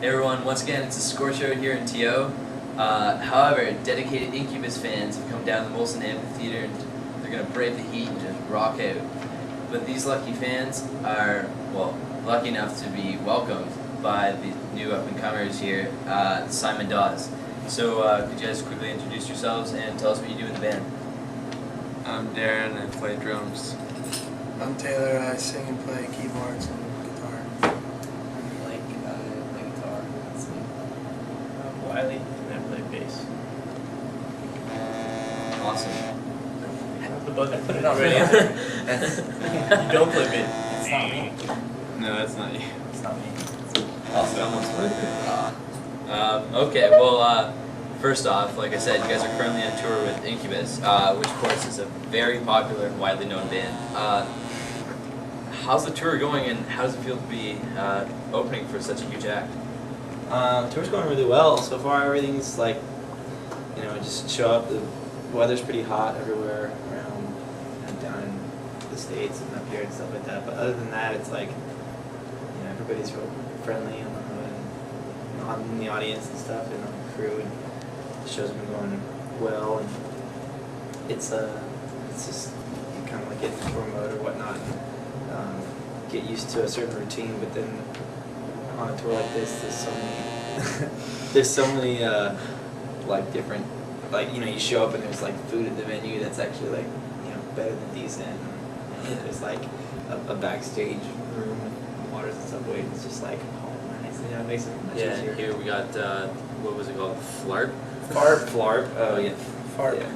Hey everyone, once again it's a scorcher here in TO. However, dedicated Incubus fans have come down to the Molson Amphitheatre and they're going to brave the heat and just rock out. But these lucky fans are, well, lucky enough to be welcomed by the new up-and-comers here, Simon Dawes. So could you guys quickly introduce yourselves and tell us what you do in the band? I'm Darren, I play drums. I'm Taylor, I sing and play keyboards and guitar. I play guitar and sing. I'm Wiley, and I play bass. Awesome. I put it on right answer. You don't play bass. It's not me. No, that's not you. It's not me. Awesome. Okay, well, first off, like I said, you guys are currently on tour with Incubus, which of course is a very popular and widely known band. How's the tour going, and how does it feel to be opening for such a huge act? The tour's going really well. So far everything's like, just show up. The weather's pretty hot everywhere around and down in the States and up here and stuff like that. But other than that, it's like, everybody's real friendly and in the audience and stuff and on the crew, and the shows have been going well, and it's just you kind of like get into tour mode or whatnot, and get used to a certain routine. But then on a tour like this, there's so many like different, you show up and there's like food at the venue that's actually like better than decent. And, there's like a backstage room with waters and subway. It's just like nice. It makes it much easier. Here we got what was it called? Flarp. Flarp. Oh yeah. Fart. Yeah.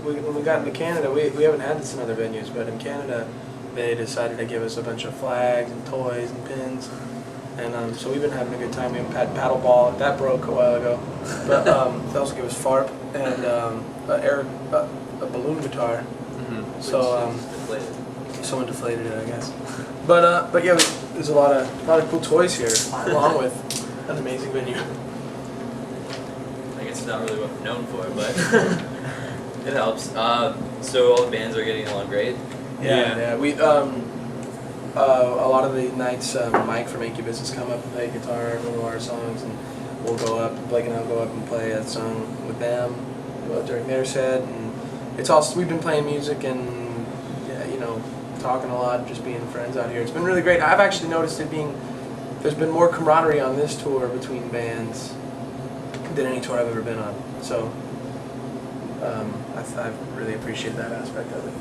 When we got into Canada, we haven't had this in other venues, but in Canada, they decided to give us a bunch of flags and toys and pins. And so we've been having a good time. We had paddleball. That broke a while ago. But they also gave us FARP and a balloon guitar. Mm-hmm. So someone deflated it, I guess. But yeah, there's a lot of cool toys here, along with an amazing venue. I guess it's not really what we're known for, but it helps. So all the bands are getting along great? Yeah. We a lot of the nights Mike from Incubus has come up and played guitar on one of our songs, and we'll go up, Blake and I'll go up and play a song with them during their set. And it's also, we've been playing music and talking a lot, just being friends out here. It's been really great. I've actually noticed there's been more camaraderie on this tour between bands than any tour I've ever been on. So I've really appreciated that aspect of it.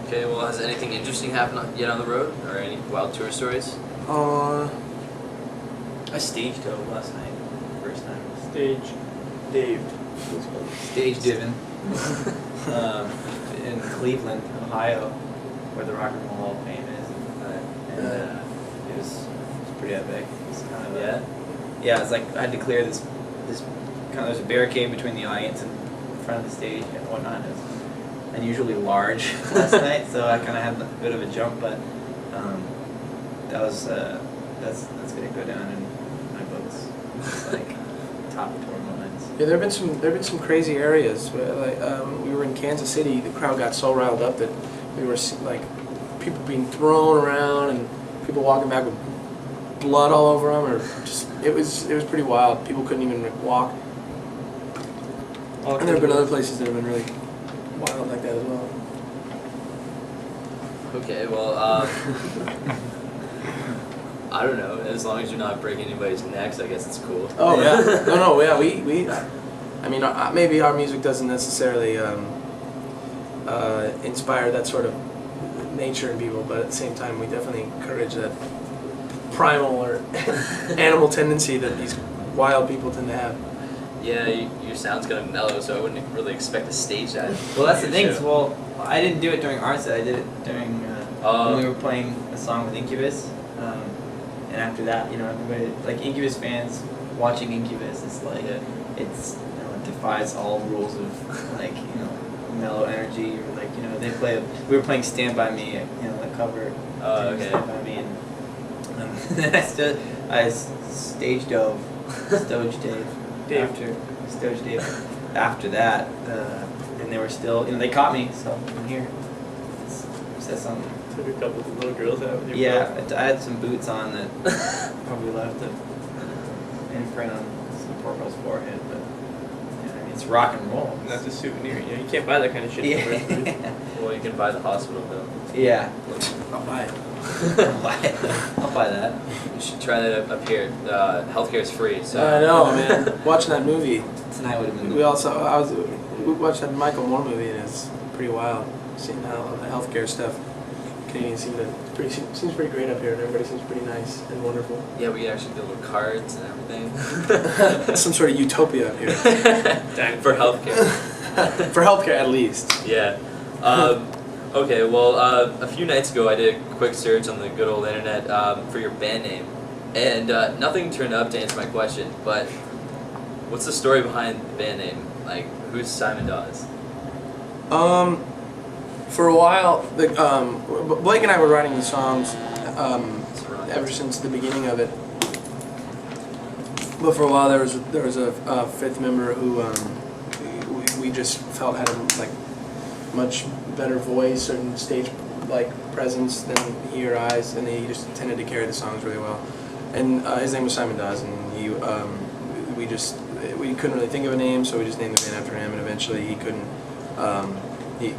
Okay, well, has anything interesting happened yet on the road, or any wild tour stories? I staged dove last night, first time. Stage Stage divin. In Cleveland, Ohio, where the Rock and Roll Hall of Fame is, and it was pretty epic. It was kind of yeah. It's like I had to clear this kind of, there's a barricade between the audience and in front of the stage and whatnot. It was unusually large last night, so I kind of had a bit of a jump, but that's gonna go down in my books. It's like top tour moments. Yeah, there've been some crazy areas. Like we were in Kansas City, the crowd got so riled up that we were like people being thrown around and people walking back with blood all over them, or just it was pretty wild. People couldn't even walk. And there've been other places that have been really wild like that as well. Okay, well, I don't know. As long as you're not breaking anybody's necks, I guess it's cool. Oh yeah, no, yeah. We I mean, maybe our music doesn't necessarily inspire that sort of nature in people, but at the same time, we definitely encourage that primal or animal tendency that these wild people tend to have. Yeah, your sound's kind of mellow, so I wouldn't really expect to stage that. Well, that's the thing. Well, I didn't do it during our set. I did it during when we were playing a song with Incubus, and after that, everybody, like Incubus fans watching Incubus, it's like it defies all rules of like mellow energy, or like we were playing Stand By Me, the cover. Okay. Stand By Me, and I stage dove, Stoge Dave. After that, and they were still, they caught me, so I'm here. Says something. took a couple of little girls out with your Yeah, I had some boots on that probably left an imprint on some poor girl's forehead, but yeah, I mean, it's rock and roll. That's a souvenir. You can't buy that kind of shit. Yeah. Well, you can buy the hospital bill. Yeah. I'll buy it. I'll buy it. I'll buy that. You should try that up here. Healthcare is free, so. I know, man. Watching that movie, Tonight would have been. we watched that Michael Moore movie, and it's pretty wild. Seeing how the healthcare stuff, Canadians seems pretty great up here, and everybody seems pretty nice and wonderful. Yeah, we actually deal with cards and everything. Some sort of utopia up here. For healthcare. For healthcare, at least. Yeah. Okay, well, a few nights ago I did a quick search on the good old internet for your band name, and nothing turned up to answer my question, but what's the story behind the band name? Like, who's Simon Dawes? For a while, Blake and I were writing the songs ever since the beginning of it. But for a while, there was a fifth member who we just felt had a much better voice and stage presence than he or I, and he just tended to carry the songs really well. And his name was Simon Dawes, and we couldn't really think of a name, so we just named the band after him. And eventually, he couldn't. He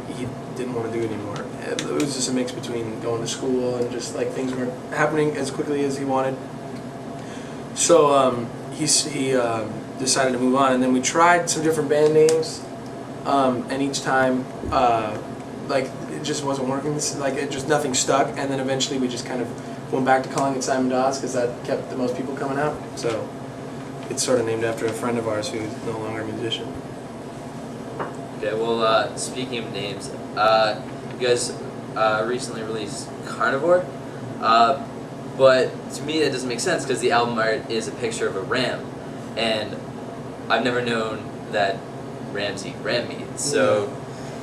didn't want to do it anymore. It was just a mix between going to school and just things weren't happening as quickly as he wanted. So he decided to move on, and then we tried some different band names, and each time it just wasn't working. Nothing stuck, and then eventually we just kind of went back to calling it Simon Dawes because that kept the most people coming out. So it's sort of named after a friend of ours who's no longer a musician. Okay, well, speaking of names, you guys recently released Carnivore, but to me that doesn't make sense because the album art is a picture of a ram, and I've never known that rams eat ram meat, so...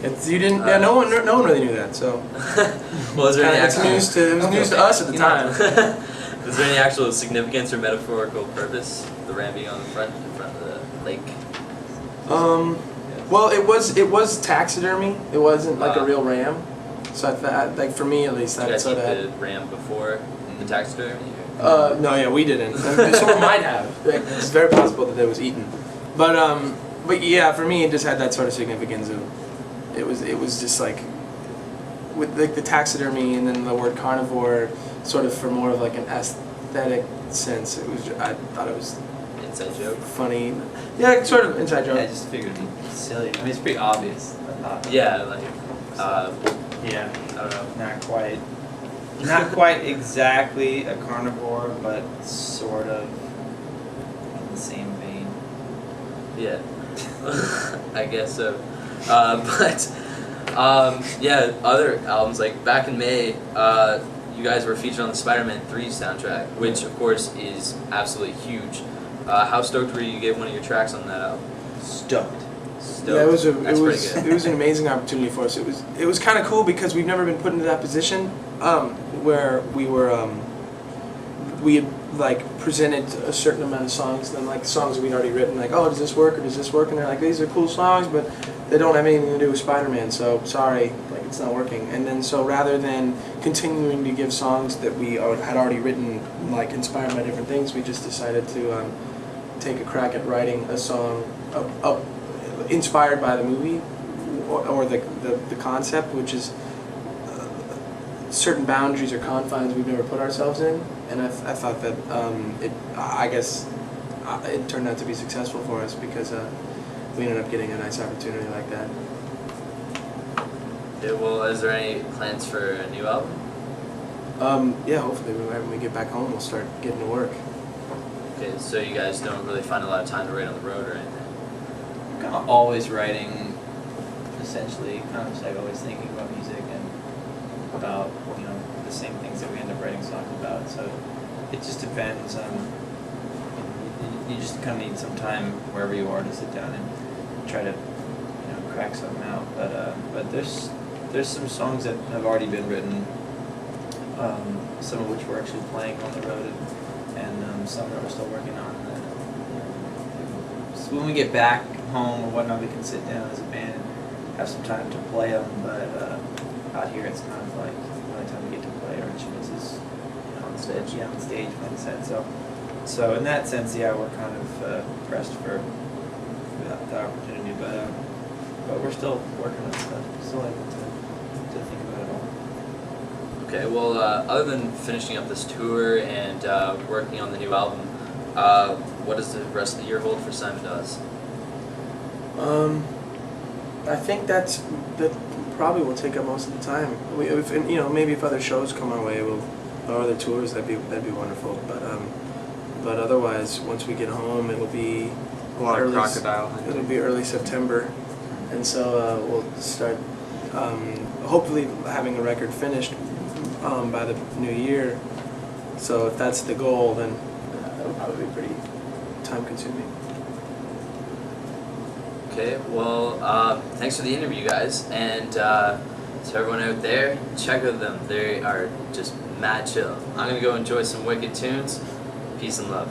You didn't. Yeah, no one really knew that. So. Well, is there any it was news to us at the time. Is there any actual significance or metaphorical purpose the ram being on the front of the lake? Well, it was taxidermy. It wasn't a real ram. So I thought, for me at least, Did you that guys sort eat of. the ram before the taxidermy? No, yeah, we didn't. Someone might have. It's very possible that it was eaten, but yeah, for me it just had that sort of significance of. It was just with the taxidermy and then the word carnivore, sort of for more of an aesthetic sense. I thought it was Inside joke. funny. Yeah, sort of inside joke. Yeah, I just figured it'd be silly. I mean, it's pretty obvious. Yeah, Yeah. I don't know. Not quite exactly a carnivore, but sort of in the same vein. Yeah, I guess so. Yeah, other albums, back in May, you guys were featured on the Spider-Man 3 soundtrack, which of course is absolutely huge. How stoked were you to get one of your tracks on that album? Stoked. Yeah, it was pretty good. it was an amazing opportunity for us. It was kind of cool because we've never been put into that position where we had presented a certain amount of songs, and then songs we'd already written, oh, does this work or does this work? And they're these are cool songs, but they don't have anything to do with Spider-Man, so sorry, it's not working. And then so rather than continuing to give songs that we had already written, inspired by different things, we just decided to take a crack at writing a song inspired by the movie or the concept, which is certain boundaries or confines we've never put ourselves in. And I thought that it turned out to be successful for us because we ended up getting a nice opportunity like that. Yeah, well, is there any plans for a new album? Yeah, hopefully when we get back home we'll start getting to work. Okay, so you guys don't really find a lot of time to write on the road or anything? I'm kind of always writing, essentially, kind of just always thinking about music and about, the same things that we end up writing songs about. So it just depends on, you just kind of need some time wherever you are to sit down and try to, crack something out. But there's some songs that have already been written, some of which we're actually playing on the road, and some that we're still working on. So when we get back home or whatnot, we can sit down as a band and have some time to play them. But out here, it's kind of by the time we get stage. Yeah, on stage, like I said. So in that sense, yeah, we're kind of pressed for that opportunity, but we're still working on stuff. Still able to think about it all. Okay, well, other than finishing up this tour and working on the new album, what does the rest of the year hold for Simon Dawes? I think that probably will take up most of the time. If maybe if other shows come our way, or other tours, that'd be wonderful. But otherwise, once we get home, it'll be A lot of crocodile hunting. It'll be early September, and so we'll start hopefully having a record finished by the new year. So if that's the goal, then that'll probably be pretty time-consuming. Okay, well, thanks for the interview, guys, and to everyone out there, check out them. They are just mad chill. I'm gonna go enjoy some wicked tunes. Peace and love.